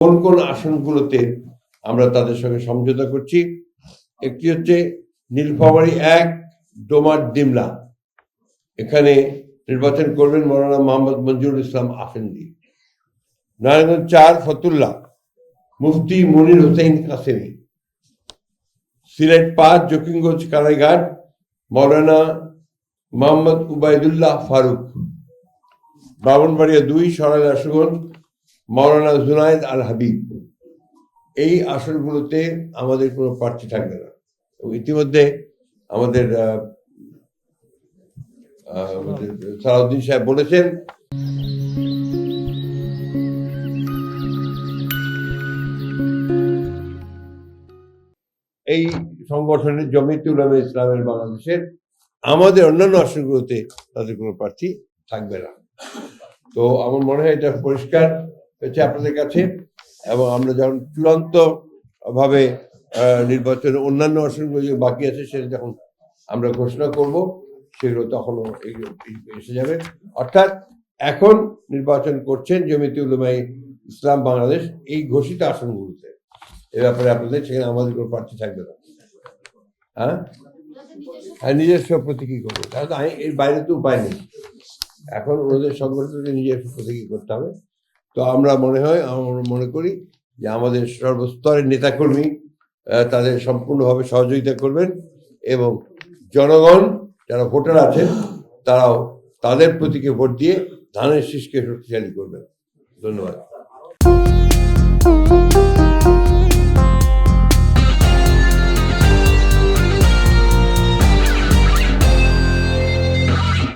কোন কোন আসনগুলোতে আমরা তাদের সঙ্গে সমঝোতা করছি। একটি হচ্ছে নীলফামারী 1 ডোমার ডিমলা, এখানে নির্বাচন করবেন মৌলানা মোহাম্মদ মঞ্জুরুল ইসলাম আফেন্দি। নারায়ণগঞ্জ 4 ফতুল্লা মুফতি মনির হোসেন কাসেমি। সিলেট 5 জকিগঞ্জ কানাইঘাট মৌলানা মোহাম্মদ উবাইদুল্লাহ ফারুক। ব্রাহ্মণবাড়িয়া 2 সরাইল আশুগঞ্জ মৌলানা জুনায়েদ আল হাবিব। এই আসনগুলোতে আমাদের কোনো প্রার্থী থাকবে না। এবং ইতিমধ্যে আমাদের সালাউদ্দিন সাহেব বলেছেন এই সংগঠনের জমিয়তে উলামা ইসলামের বাংলাদেশের আমাদের অন্যান্য আসনগুলোতে তাদের কোনো প্রার্থী থাকবে না। তো আমার মনে হয় এটা পরিষ্কার হয়েছে আপনাদের কাছে, এবং আমরা যখন চূড়ান্ত ভাবে নির্বাচনের অন্যান্য আসনগুলো যে বাকি আছে সেটা যখন আমরা ঘোষণা করব সেগুলো তখনও এসে যাবে। অর্থাৎ এখন নির্বাচন করছেন জমিয়তে উলামা ইসলাম বাংলাদেশ এই ঘোষিত আসনগুলোতে। এ ব্যাপারে আপনাদের সেখানে আমাদের কোনো প্রার্থী থাকবে না। হ্যাঁ, নিজস্ব প্রতীকী করবো, তাহলে এর বাইরে তো উপায় নেই। এখন ওদের সংগঠনকে নিজস্ব প্রতীকী করতে হবে। তো আমরা মনে করি যে আমাদের সর্বস্তরের নেতাকর্মী তাদের সম্পূর্ণভাবে সহযোগিতা করবেন, এবং জনগণ যারা ভোটার আছেন তারাও তাদের প্রতীকে ভোট দিয়ে ধানের শীষকে শক্তিশালী করবেন। ধন্যবাদ।